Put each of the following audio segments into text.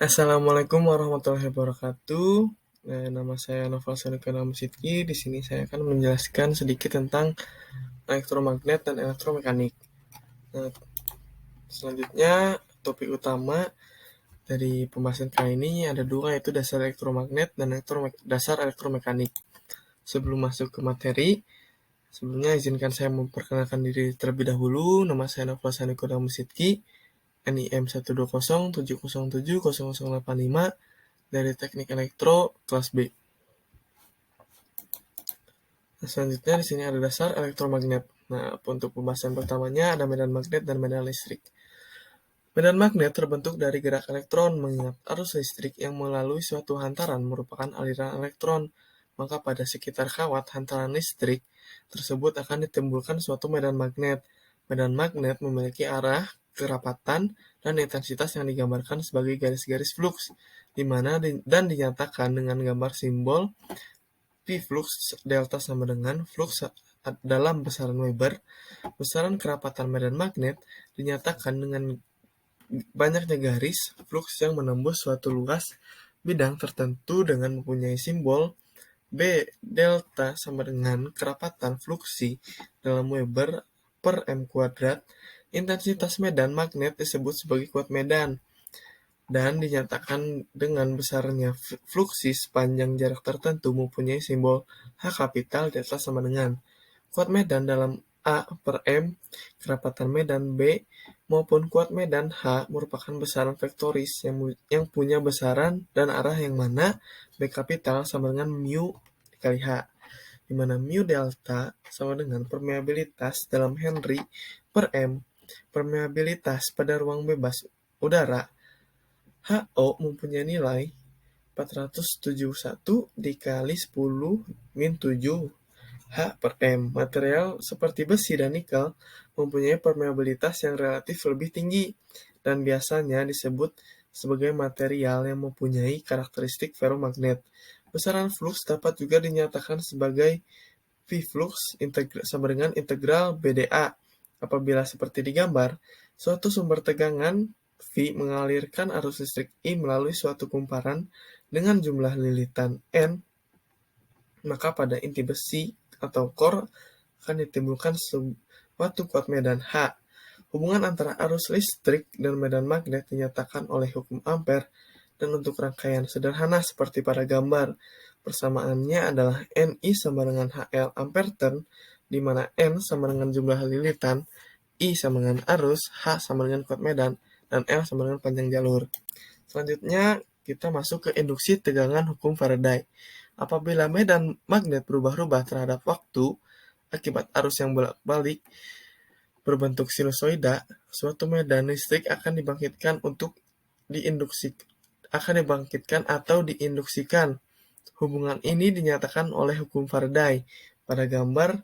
Assalamualaikum warahmatullahi wabarakatuh. Nama saya Noval Sanukanam Sidki. Di sini saya akan menjelaskan sedikit tentang elektromagnet dan elektromekanik. Nah, selanjutnya topik utama dari pembahasan kali ini ada dua, yaitu dasar elektromagnet dan dasar elektromekanik. Sebelum masuk ke materi, sebelumnya izinkan saya memperkenalkan diri terlebih dahulu. Nama saya Noval Sanukanam Sidki, NIM 12070070085 dari Teknik Elektro kelas B. Nah, selanjutnya di sini ada dasar elektromagnet. Nah, untuk pembahasan pertamanya ada medan magnet dan medan listrik. Medan magnet terbentuk dari gerak elektron, mengingat arus listrik yang melalui suatu hantaran merupakan aliran elektron. Maka pada sekitar kawat hantaran listrik tersebut akan ditimbulkan suatu medan magnet. Medan magnet memiliki arah, kerapatan, dan intensitas yang digambarkan sebagai garis-garis fluks, dan dinyatakan dengan gambar simbol P flux delta sama dengan flux dalam besaran Weber. Besaran kerapatan medan magnet dinyatakan dengan banyaknya garis flux yang menembus suatu luas bidang tertentu dengan mempunyai simbol B delta sama dengan kerapatan fluksi dalam Weber per M kuadrat. Intensitas medan magnet disebut sebagai kuat medan dan dinyatakan dengan besarnya fluksi sepanjang jarak tertentu mempunyai simbol H kapital delta sama dengan kuat medan dalam A per M, kerapatan medan B, maupun kuat medan H merupakan besaran vektoris yang punya besaran dan arah yang mana B kapital sama dengan mu dikali H, di mana mu delta sama dengan permeabilitas dalam Henry per M. Permeabilitas pada ruang bebas udara HO mempunyai nilai 471 dikali 10 min 7 H per M. Material seperti besi dan nikel mempunyai permeabilitas yang relatif lebih tinggi dan biasanya disebut sebagai material yang mempunyai karakteristik ferromagnet. Besaran flux dapat juga dinyatakan sebagai V flux sama dengan integral BdA. Apabila seperti digambar, suatu sumber tegangan V mengalirkan arus listrik I melalui suatu kumparan dengan jumlah lilitan N, maka pada inti besi atau core akan ditimbulkan suatu kuat medan H. Hubungan antara arus listrik dan medan magnet dinyatakan oleh hukum Ampere, dan untuk rangkaian sederhana seperti pada gambar, persamaannya adalah NI sama dengan HL ampere turn, di mana N sama dengan jumlah lilitan, I sama dengan arus, H sama dengan kuat medan, dan L sama dengan panjang jalur. Selanjutnya kita masuk ke induksi tegangan hukum Faraday. Apabila medan magnet berubah-ubah terhadap waktu akibat arus yang bolak-balik berbentuk sinusoida, suatu medan listrik akan dibangkitkan atau diinduksikan. Hubungan ini dinyatakan oleh hukum Faraday pada gambar.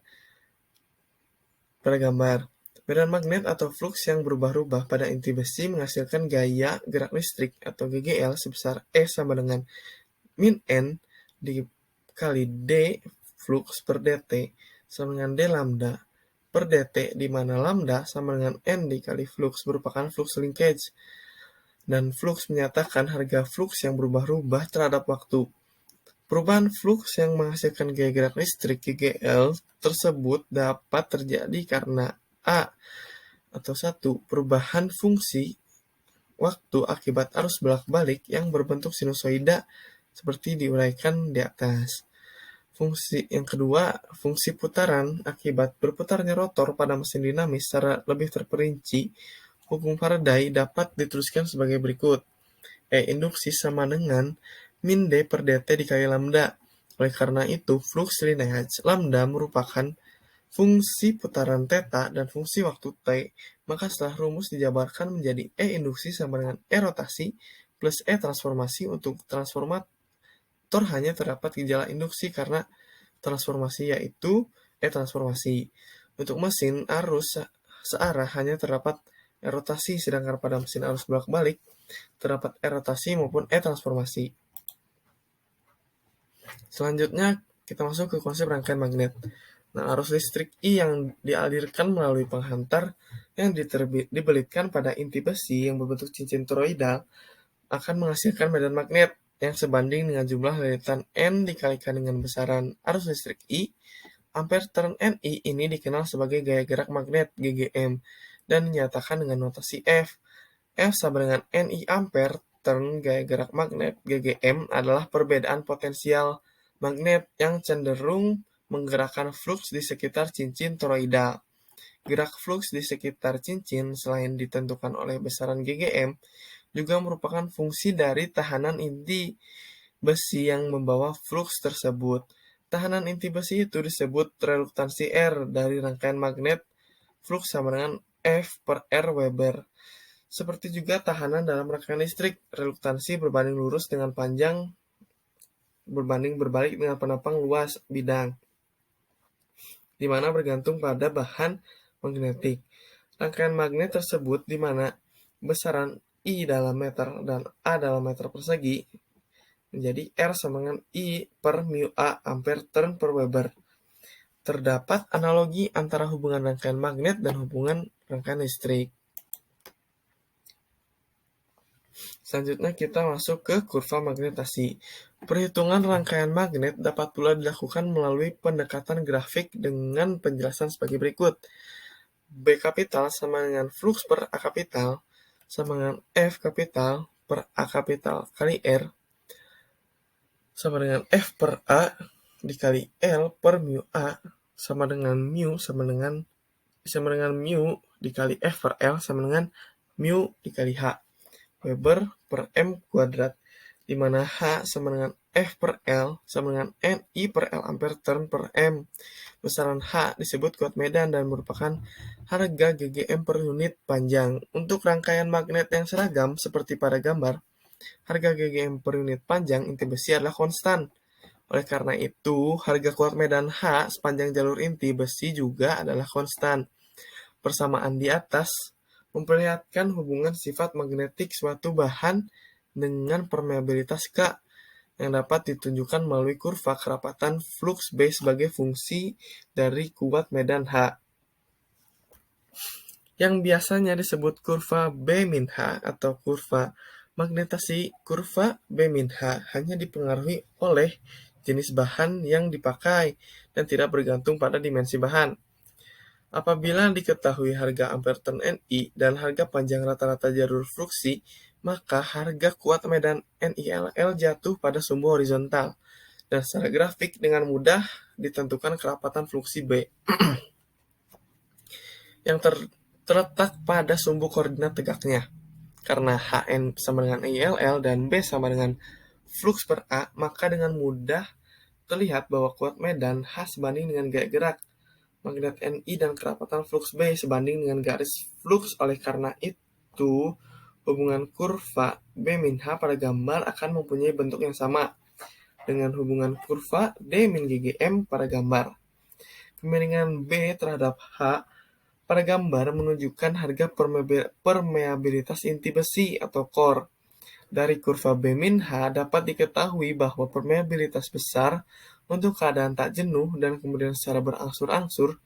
Medan magnet atau flux yang berubah-ubah pada inti besi menghasilkan gaya gerak listrik atau GGL sebesar E sama dengan min N dikali D flux per dt sama dengan D lambda per dt, di mana lambda sama dengan N dikali flux merupakan flux linkage, dan flux menyatakan harga flux yang berubah-ubah terhadap waktu. Perubahan flux yang menghasilkan gaya gerak listrik GGL tersebut dapat terjadi karena A. Atau 1. Perubahan fungsi waktu akibat arus bolak-balik yang berbentuk sinusoida seperti diuraikan di atas. Fungsi yang kedua, fungsi putaran akibat berputarnya rotor pada mesin dinamis secara lebih terperinci. Hukum Faraday dapat diteruskan sebagai berikut. E induksi sama dengan min D per dt dikali lambda. Oleh karena itu, flux lineage lambda merupakan fungsi putaran theta dan fungsi waktu T, maka setelah rumus dijabarkan menjadi E induksi sama dengan E rotasi plus E transformasi. Untuk transformator hanya terdapat gejala induksi karena transformasi, yaitu E transformasi. Untuk mesin arus searah hanya terdapat E rotasi, sedangkan pada mesin arus bolak-balik terdapat E rotasi maupun E transformasi. Selanjutnya kita masuk ke konsep rangkaian magnet. Nah, arus listrik I yang dialirkan melalui penghantar yang dibelitkan pada inti besi yang berbentuk cincin toroidal akan menghasilkan medan magnet yang sebanding dengan jumlah lilitan N dikalikan dengan besaran arus listrik I. Ampere turn Ni ini dikenal sebagai gaya gerak magnet GGM dan dinyatakan dengan notasi F. F sama dengan Ni ampere turn gaya gerak magnet GGM adalah perbedaan potensial magnet yang cenderung menggerakkan fluks di sekitar cincin toroidal. Gerak fluks di sekitar cincin selain ditentukan oleh besaran GGM, juga merupakan fungsi dari tahanan inti besi yang membawa fluks tersebut. Tahanan inti besi itu disebut reluktansi R dari rangkaian magnet fluks sama dengan F per R Weber. Seperti juga tahanan dalam rangkaian listrik, reluktansi berbanding lurus dengan panjang berbanding berbalik dengan penopang luas bidang, di mana bergantung pada bahan magnetik. Rangkaian magnet tersebut di mana besaran I dalam meter dan A dalam meter persegi menjadi R sama dengan I per mu A ampere turn per Weber. Terdapat analogi antara hubungan rangkaian magnet dan hubungan rangkaian listrik. Selanjutnya kita masuk ke kurva magnetasi. Perhitungan rangkaian magnet dapat pula dilakukan melalui pendekatan grafik dengan penjelasan sebagai berikut. B kapital sama dengan flux per A kapital sama dengan F kapital per A kapital kali R sama dengan F per A dikali L per mu A sama dengan mu dikali F per L sama dengan mu dikali H Weber per M kuadrat, di mana H sama dengan F per L sama dengan Ni per L ampere turn per M. Besaran H disebut kuat medan dan merupakan harga GGM per unit panjang. Untuk rangkaian magnet yang seragam seperti pada gambar, harga GGM per unit panjang inti besi adalah konstan. Oleh karena itu, harga kuat medan H sepanjang jalur inti besi juga adalah konstan. Persamaan di atas memperlihatkan hubungan sifat magnetik suatu bahan dengan permeabilitas K yang dapat ditunjukkan melalui kurva kerapatan flux B sebagai fungsi dari kuat medan H, yang biasanya disebut kurva B-H atau kurva magnetasi. Kurva B-H hanya dipengaruhi oleh jenis bahan yang dipakai dan tidak bergantung pada dimensi bahan. Apabila diketahui harga ampere turn Ni dan harga panjang rata-rata jalur fluksi, maka harga kuat medan NiLL jatuh pada sumbu horizontal, dan secara grafik dengan mudah ditentukan kerapatan fluksi B yang terletak pada sumbu koordinat tegaknya. Karena Hn sama dengan ILL dan B sama dengan flux per A, maka dengan mudah terlihat bahwa kuat medan H sebanding dengan gaya gerak magnet Ni dan kerapatan flux B sebanding dengan garis flux. Oleh karena itu, hubungan kurva B-H pada gambar akan mempunyai bentuk yang sama dengan hubungan kurva D-GGM pada gambar. Kemiringan B terhadap H pada gambar menunjukkan harga permeabilitas inti besi atau core. Dari kurva B-H dapat diketahui bahwa permeabilitas besar untuk keadaan tak jenuh dan kemudian secara berangsur-angsur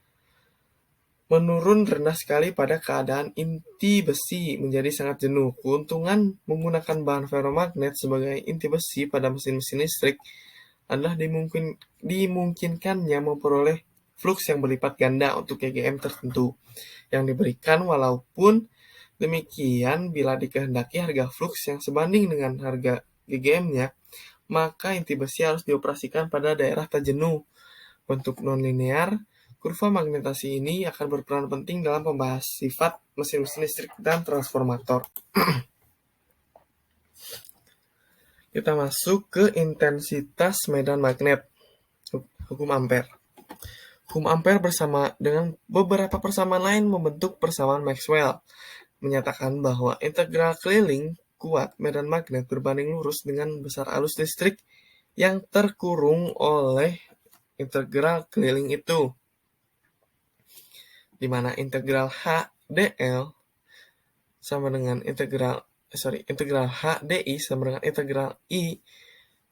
menurun rendah sekali pada keadaan inti besi menjadi sangat jenuh. Keuntungan menggunakan bahan ferromagnet sebagai inti besi pada mesin-mesin listrik adalah dimungkinkannya memperoleh flux yang berlipat ganda untuk GGM tertentu yang diberikan. Walaupun demikian, bila dikehendaki harga flux yang sebanding dengan harga GGM-nya, maka inti besi harus dioperasikan pada daerah tak jenuh. Bentuk nonlinear kurva magnetasi ini akan berperan penting dalam membahas sifat mesin-mesin listrik dan transformator. Kita masuk ke intensitas medan magnet, hukum Ampere. Hukum Ampere bersama dengan beberapa persamaan lain membentuk persamaan Maxwell, menyatakan bahwa integral keliling kuat medan magnet berbanding lurus dengan besar arus listrik yang terkurung oleh integral keliling itu, di mana integral H dl sama dengan integral H di sama dengan integral I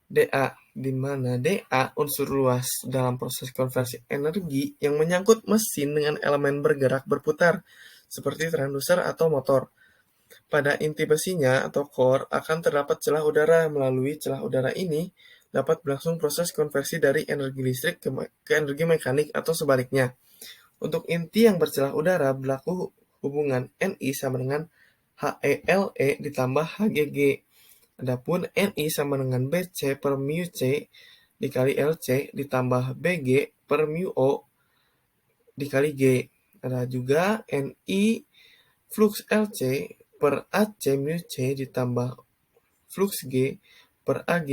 dA, di mana dA unsur luas dalam proses konversi energi yang menyangkut mesin dengan elemen bergerak berputar seperti transducer atau motor. Pada inti besinya atau core akan terdapat celah udara. Melalui celah udara ini dapat berlangsung proses konversi dari energi listrik ke energi mekanik atau sebaliknya. Untuk inti yang bercelah udara berlaku hubungan Ni sama dengan HeLe ditambah Hgg. Adapun Ni sama dengan Bc per mu C dikali Lc ditambah Bg per mu O dikali G. Ada juga Ni flux Lc per Ac mu C ditambah flux G per Ag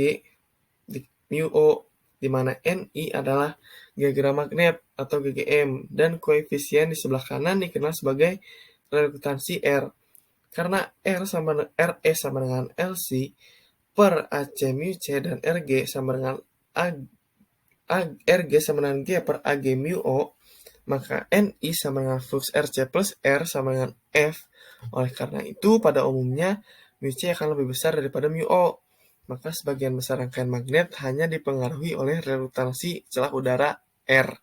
di mu O, di mana Ni adalah geogram magnet atau GGM, dan koefisien di sebelah kanan dikenal sebagai reluktansi R. Karena Re sama dengan Lc per Ac mu C dan Rg sama dengan Rg sama dengan G per Ag mu O, maka Ni sama dengan flux Rc plus R sama dengan F. Oleh karena itu, pada umumnya, mu C akan lebih besar daripada mu O. Maka sebagian besar rangkaian magnet hanya dipengaruhi oleh reluktansi celah udara R.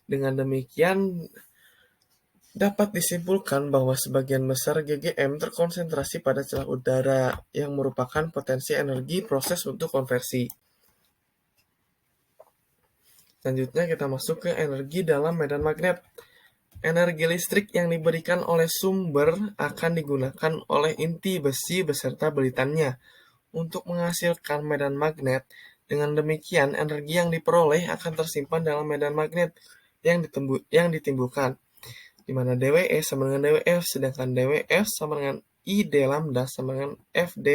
Dengan demikian, dapat disimpulkan bahwa sebagian besar GGM terkonsentrasi pada celah udara yang merupakan potensi energi proses untuk konversi. Selanjutnya kita masuk ke energi dalam medan magnet. Energi listrik yang diberikan oleh sumber akan digunakan oleh inti besi beserta belitannya untuk menghasilkan medan magnet. Dengan demikian, energi yang diperoleh akan tersimpan dalam medan magnet yang ditimbulkan, di mana dWe sama dengan dWf, sedangkan dWf sama dengan I d lambda sama dengan Fd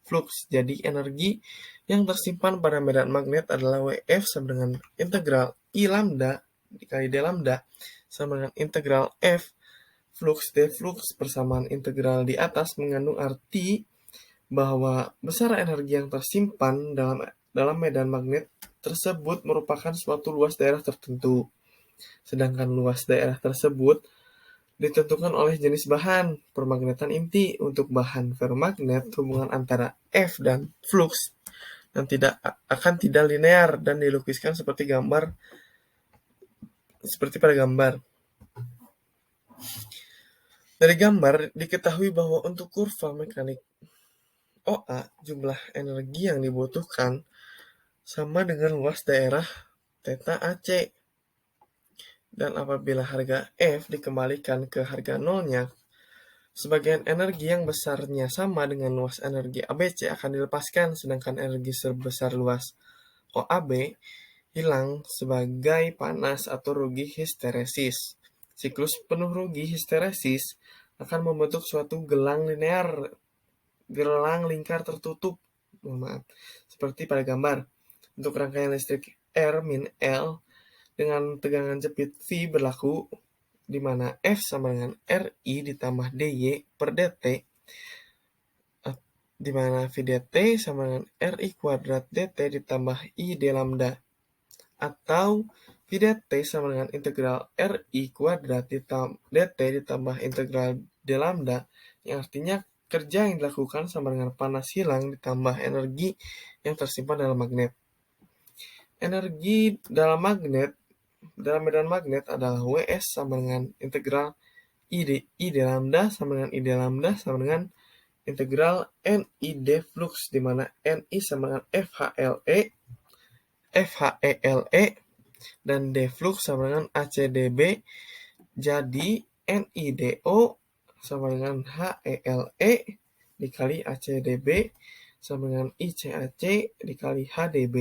flux. Jadi energi yang tersimpan pada medan magnet adalah Wf sama dengan integral I lambda dikali d lambda sama dengan integral F flux d flux. Persamaan integral di atas mengandung arti bahwa besar energi yang tersimpan dalam medan magnet tersebut merupakan suatu luas daerah tertentu. Sedangkan luas daerah tersebut ditentukan oleh jenis bahan permagnetan inti. Untuk bahan ferromagnet, hubungan antara F dan flux akan tidak linear dan dilukiskan seperti pada gambar. Dari gambar diketahui bahwa untuk kurva mekanik OA, jumlah energi yang dibutuhkan sama dengan luas daerah θ AC. Dan apabila harga F dikembalikan ke harga nolnya, sebagian energi yang besarnya sama dengan luas energi ABC akan dilepaskan, sedangkan energi sebesar luas OAB hilang sebagai panas atau rugi histeresis. Siklus penuh rugi histeresis akan membentuk suatu gelang lingkar tertutup, seperti pada gambar. Untuk rangkaian listrik R min L dengan tegangan jepit V berlaku, di mana F sama dengan Ri ditambah dy per dt, di mana V dt sama dengan Ri kuadrat dt ditambah I d lambda, atau V dt sama dengan integral Ri kuadrat dt ditambah integral d lambda, yang artinya kerja yang dilakukan sama dengan panas hilang ditambah energi yang tersimpan dalam magnet. Energi dalam medan magnet adalah Ws sama dengan integral I d lambda sama dengan I d lambda sama dengan integral Ni d flux, di mana Ni sama dengan FHELE dan d flux sama dengan ACdB. Jadi NiDO sama dengan HELE dikali ACdB sama dengan ICAC dikali HdB.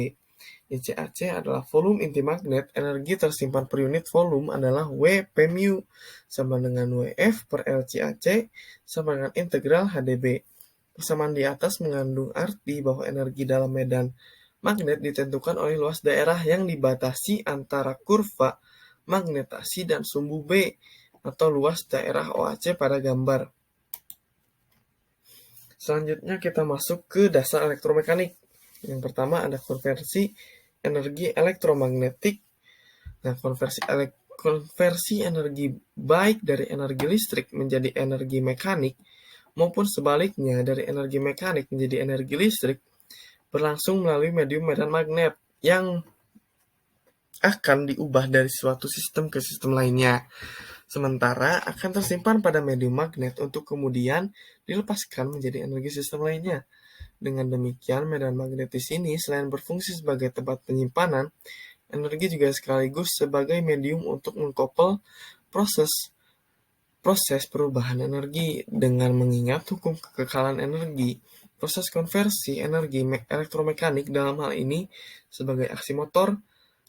ICAC adalah volume inti magnet. Energi tersimpan per unit volume adalah W per mu sama dengan Wf per LCAC sama dengan integral HdB. Persamaan di atas mengandung arti bahwa energi dalam medan magnet ditentukan oleh luas daerah yang dibatasi antara kurva magnetasi dan sumbu B atau luas daerah OAC pada gambar. Selanjutnya kita masuk ke dasar elektromekanik. Yang pertama ada konversi energi elektromagnetik. Nah, konversi energi baik dari energi listrik menjadi energi mekanik maupun sebaliknya dari energi mekanik menjadi energi listrik berlangsung melalui medium medan magnet yang akan diubah dari suatu sistem ke sistem lainnya. sementara akan tersimpan pada medium magnet untuk kemudian dilepaskan menjadi energi sistem lainnya. Dengan demikian, medan magnet di sini selain berfungsi sebagai tempat penyimpanan, energi juga sekaligus sebagai medium untuk mengkoppel proses perubahan energi. Dengan mengingat hukum kekekalan energi, proses konversi energi elektromekanik dalam hal ini sebagai aksi motor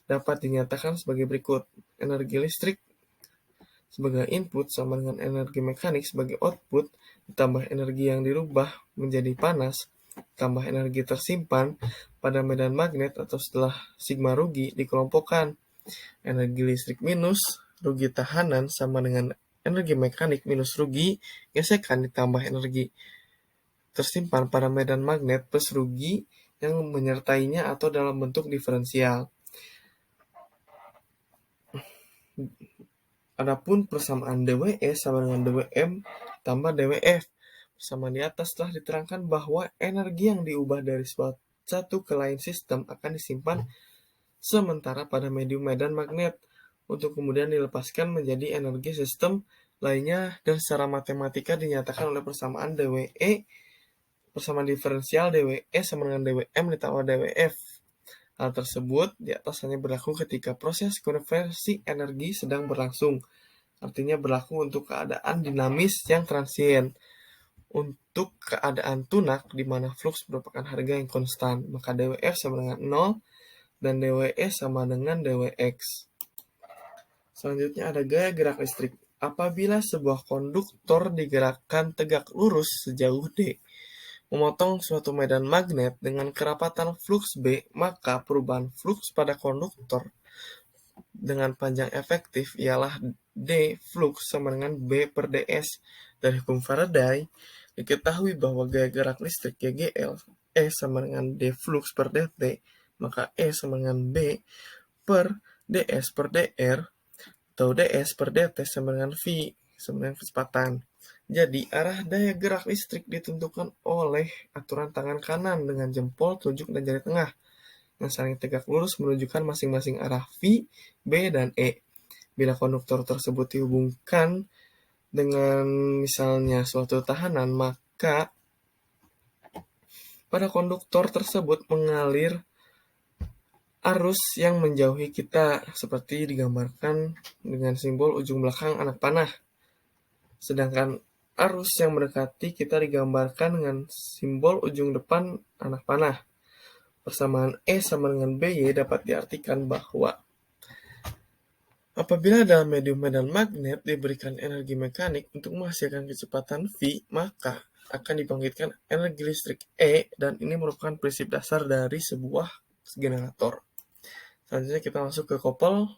dapat dinyatakan sebagai berikut. Energi listrik sebagai input sama dengan energi mekanik sebagai output, ditambah energi yang dirubah menjadi panas, tambah energi tersimpan pada medan magnet atau setelah sigma rugi dikelompokkan. Energi listrik minus rugi tahanan sama dengan energi mekanik minus rugi gesekan ditambah energi tersimpan pada medan magnet plus rugi yang menyertainya atau dalam bentuk diferensial. Adapun persamaan dWe sama dengan dWm tambah dWf. Persamaan di atas telah diterangkan bahwa energi yang diubah dari satu ke lain sistem akan disimpan sementara pada medium medan magnet untuk kemudian dilepaskan menjadi energi sistem lainnya dan secara matematika dinyatakan oleh persamaan dWe, persamaan diferensial dWe sama dengan dWm ditambah dWf. Hal tersebut di atas hanya berlaku ketika proses konversi energi sedang berlangsung, artinya berlaku untuk keadaan dinamis yang transien. Untuk keadaan tunak, di mana flux merupakan harga yang konstan, maka dWf sama dengan 0 dan dWe sama dengan dWx. Selanjutnya ada gaya gerak listrik. Apabila sebuah konduktor digerakkan tegak lurus sejauh d, memotong suatu medan magnet dengan kerapatan flux B, maka perubahan flux pada konduktor dengan panjang efektif ialah D flux sama dengan B per ds. Dari hukum Faraday, diketahui bahwa gaya gerak listrik GGL E sama dengan D flux per dt, maka E sama dengan B per ds per dr, atau ds per dt sama dengan V, sama dengan kecepatan. Jadi, arah daya gerak listrik ditentukan oleh aturan tangan kanan dengan jempol, telunjuk, dan jari tengah yang saling tegak lurus menunjukkan masing-masing arah V, B, dan E. Bila konduktor tersebut dihubungkan dengan misalnya suatu tahanan, maka pada konduktor tersebut mengalir arus yang menjauhi kita seperti digambarkan dengan simbol ujung belakang anak panah. Sedangkan arus yang mendekati kita digambarkan dengan simbol ujung depan anak panah. Persamaan E sama dengan BY dapat diartikan bahwa apabila dalam medium medan magnet diberikan energi mekanik untuk menghasilkan kecepatan V, maka akan dibangkitkan energi listrik E, dan ini merupakan prinsip dasar dari sebuah generator. Selanjutnya kita masuk ke koppel.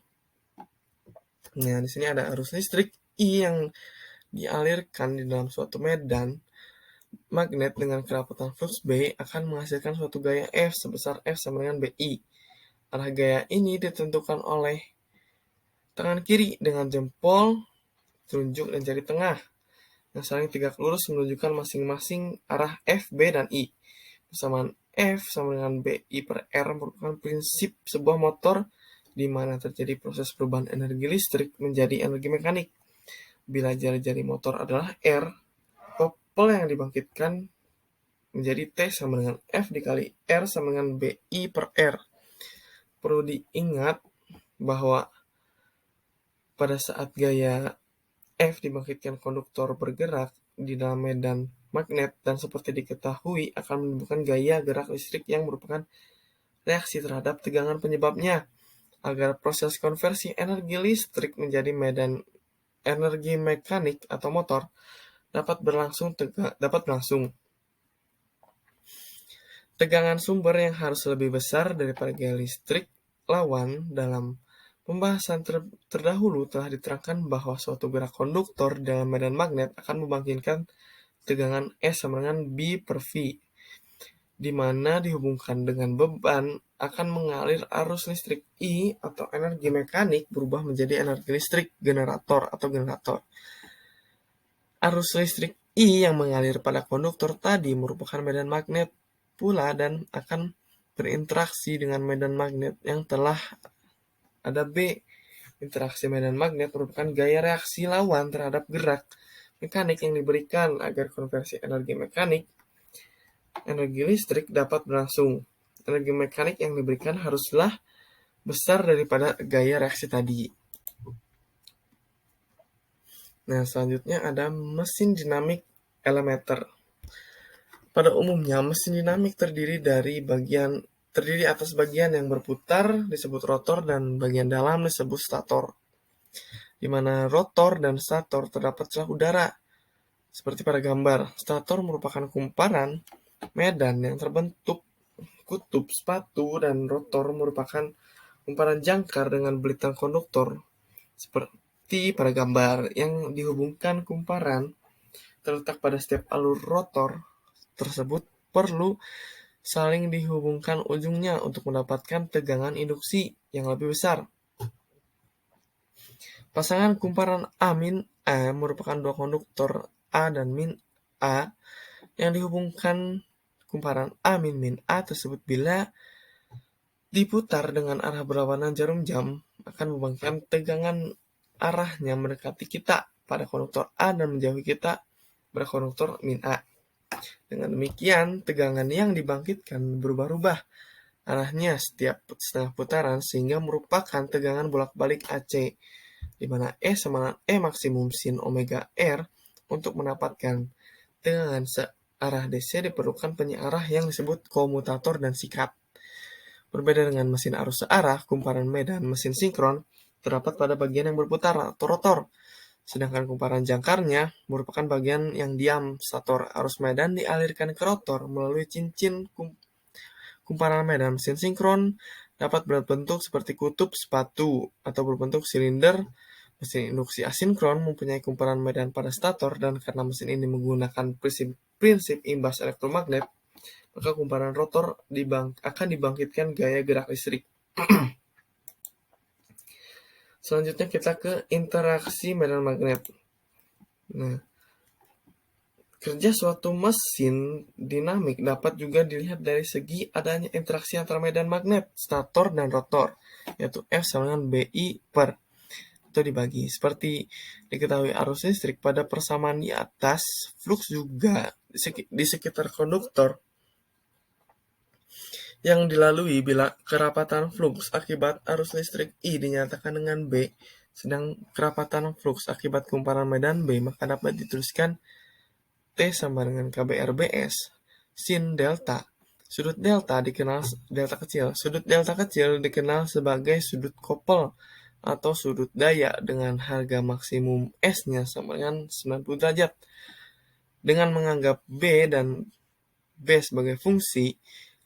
Nah, di sini ada arus listrik I yang dialirkan di dalam suatu medan magnet dengan kerapatan flux B akan menghasilkan suatu gaya F sebesar F sama dengan BI. Arah gaya ini ditentukan oleh tangan kiri dengan jempol, telunjuk, dan jari tengah yang saling tegak lurus menunjukkan masing-masing arah F, B, dan I. Persamaan F sama dengan BI per R merupakan prinsip sebuah motor di mana terjadi proses perubahan energi listrik menjadi energi mekanik. Bila jari-jari motor adalah R, koppel yang dibangkitkan menjadi T sama dengan F dikali R sama dengan BI per R. Perlu diingat bahwa pada saat gaya F dibangkitkan konduktor bergerak di dalam medan magnet dan seperti diketahui akan menimbulkan gaya gerak listrik yang merupakan reaksi terhadap tegangan penyebabnya. Agar proses konversi energi listrik menjadi medan energi mekanik atau motor dapat berlangsung. Tegangan sumber yang harus lebih besar daripada gaya listrik lawan. Dalam pembahasan terdahulu telah diterangkan bahwa suatu gerak konduktor dalam medan magnet akan membangkitkan tegangan S sama dengan B per V, di mana dihubungkan dengan beban akan mengalir arus listrik I atau energi mekanik berubah menjadi energi listrik generator atau generator. Arus listrik I yang mengalir pada konduktor tadi merupakan medan magnet pula dan akan berinteraksi dengan medan magnet yang telah ada B Interaksi medan magnet merupakan gaya reaksi lawan terhadap gerak mekanik yang diberikan agar konversi energi listrik dapat berlangsung. Energi mekanik yang diberikan haruslah besar daripada gaya reaksi tadi. Nah, selanjutnya ada mesin dinamik elevator. Pada umumnya, mesin dinamik terdiri atas bagian yang berputar disebut rotor dan bagian dalam disebut stator, di mana rotor dan stator terdapat celah udara. Seperti pada gambar, stator merupakan kumparan medan yang terbentuk kutub sepatu dan rotor merupakan kumparan jangkar dengan belitan konduktor. Seperti pada gambar, yang dihubungkan kumparan terletak pada setiap alur rotor tersebut perlu saling dihubungkan ujungnya untuk mendapatkan tegangan induksi yang lebih besar. Pasangan kumparan A-A merupakan dua konduktor A dan -A yang dihubungkan kumparan A-A tersebut bila diputar dengan arah berlawanan jarum jam akan membangkitkan tegangan arahnya mendekati kita pada konduktor A dan menjauhi kita pada konduktor -A. Dengan demikian, tegangan yang dibangkitkan berubah-ubah arahnya setiap setengah putaran sehingga merupakan tegangan bolak-balik AC, di mana E sama dengan E maksimum sin omega R. Untuk mendapatkan tegangan searah DC diperlukan penyearah yang disebut komutator dan sikat. Berbeda dengan mesin arus searah, kumparan medan mesin sinkron terdapat pada bagian yang berputar atau rotor, sedangkan kumparan jangkarnya merupakan bagian yang diam, stator. Arus medan dialirkan ke rotor melalui cincin kumparan medan mesin sinkron dapat berbentuk seperti kutub sepatu atau berbentuk silinder. Mesin induksi asinkron mempunyai kumparan medan pada stator, dan karena mesin ini menggunakan prinsip imbas elektromagnet, maka kumparan rotor akan dibangkitkan gaya gerak listrik. Selanjutnya kita ke interaksi medan magnet. Nah, kerja suatu mesin dinamik dapat juga dilihat dari segi adanya interaksi antara medan magnet, stator, dan rotor, yaitu F sama dengan BI per, atau dibagi. Seperti diketahui arus listrik pada persamaan di atas, flux juga di sekitar konduktor yang dilalui bila kerapatan flux akibat arus listrik I dinyatakan dengan B, sedang kerapatan flux akibat kumparan medan B maka dapat dituliskan T sama dengan KBRBS sin delta. Sudut delta kecil dikenal sebagai sudut koppel atau sudut daya dengan harga maksimum S-nya sama dengan 90 derajat. Dengan menganggap B dan B sebagai fungsi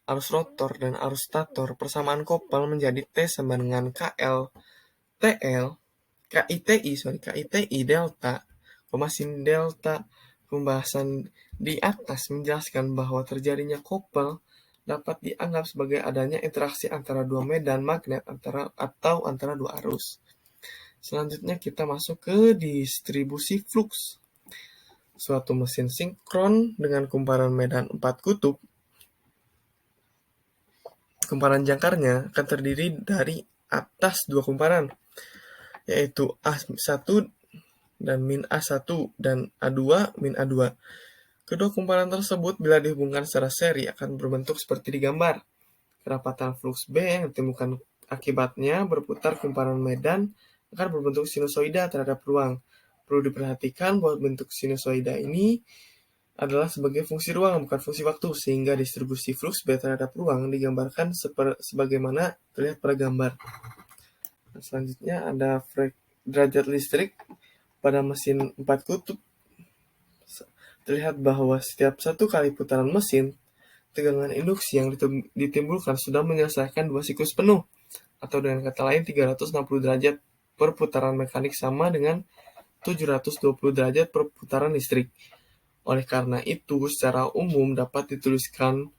arus rotor dan arus stator, persamaan koppel menjadi T sama dengan KITI delta, sin delta. Pembahasan di atas menjelaskan bahwa terjadinya koppel dapat dianggap sebagai adanya interaksi antara dua medan magnet atau antara dua arus. Selanjutnya kita masuk ke distribusi flux. Suatu mesin sinkron dengan kumparan medan 4 kutub, kumparan jangkarnya akan terdiri dari atas dua kumparan, yaitu A1 dan -A1 dan A2 -A2. Kedua kumparan tersebut bila dihubungkan secara seri akan berbentuk seperti di gambar. Kerapatan flux B yang ditemukan akibatnya berputar kumparan medan akan berbentuk sinusoida terhadap ruang. Perlu diperhatikan bahwa bentuk sinusoida ini adalah sebagai fungsi ruang, bukan fungsi waktu, sehingga distribusi flux B terhadap ruang digambarkan sebagaimana terlihat pada gambar. Nah, selanjutnya ada derajat listrik. Pada mesin 4 kutub, terlihat bahwa setiap satu kali putaran mesin, tegangan induksi yang ditimbulkan sudah menyelesaikan dua siklus penuh, atau dengan kata lain 360 derajat per putaran mekanik sama dengan 720 derajat per putaran listrik. Oleh karena itu, secara umum dapat dituliskan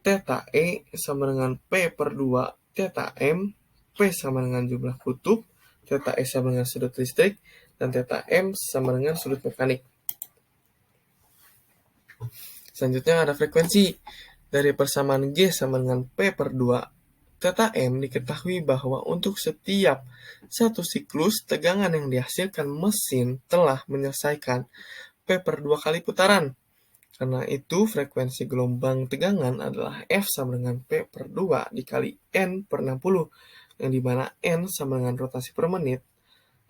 θ E sama dengan P per 2 θ M, P sama dengan jumlah kutub, θ E sama dengan sudut listrik, dan θ M sama dengan sudut mekanik. Selanjutnya ada frekuensi. Dari persamaan G sama dengan P per 2 Theta M diketahui bahwa untuk setiap satu siklus tegangan yang dihasilkan mesin telah menyelesaikan P per 2 kali putaran. Karena itu, frekuensi gelombang tegangan adalah F sama dengan P per 2 dikali N per 60, yang dimana N sama dengan rotasi per menit,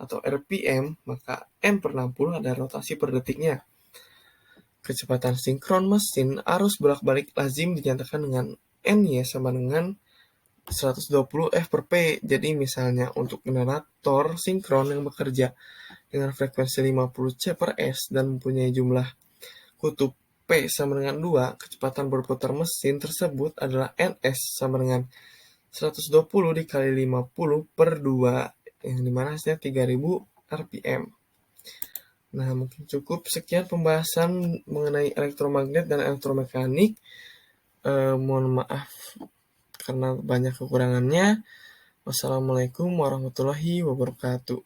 atau RPM, maka N per 60 adalah rotasi per detiknya. Kecepatan sinkron mesin arus bolak-balik lazim dinyatakan dengan Ny sama dengan 120 F per P. Jadi misalnya untuk generator sinkron yang bekerja dengan frekuensi 50 C per S dan mempunyai jumlah kutub P sama dengan 2, kecepatan berputar mesin tersebut adalah Ns sama dengan 120 dikali 50 per 2, yang dimana hasilnya 3000 RPM. Nah, mungkin cukup sekian pembahasan mengenai elektromagnet dan elektromekanik. Mohon maaf karena banyak kekurangannya. Wassalamualaikum warahmatullahi wabarakatuh.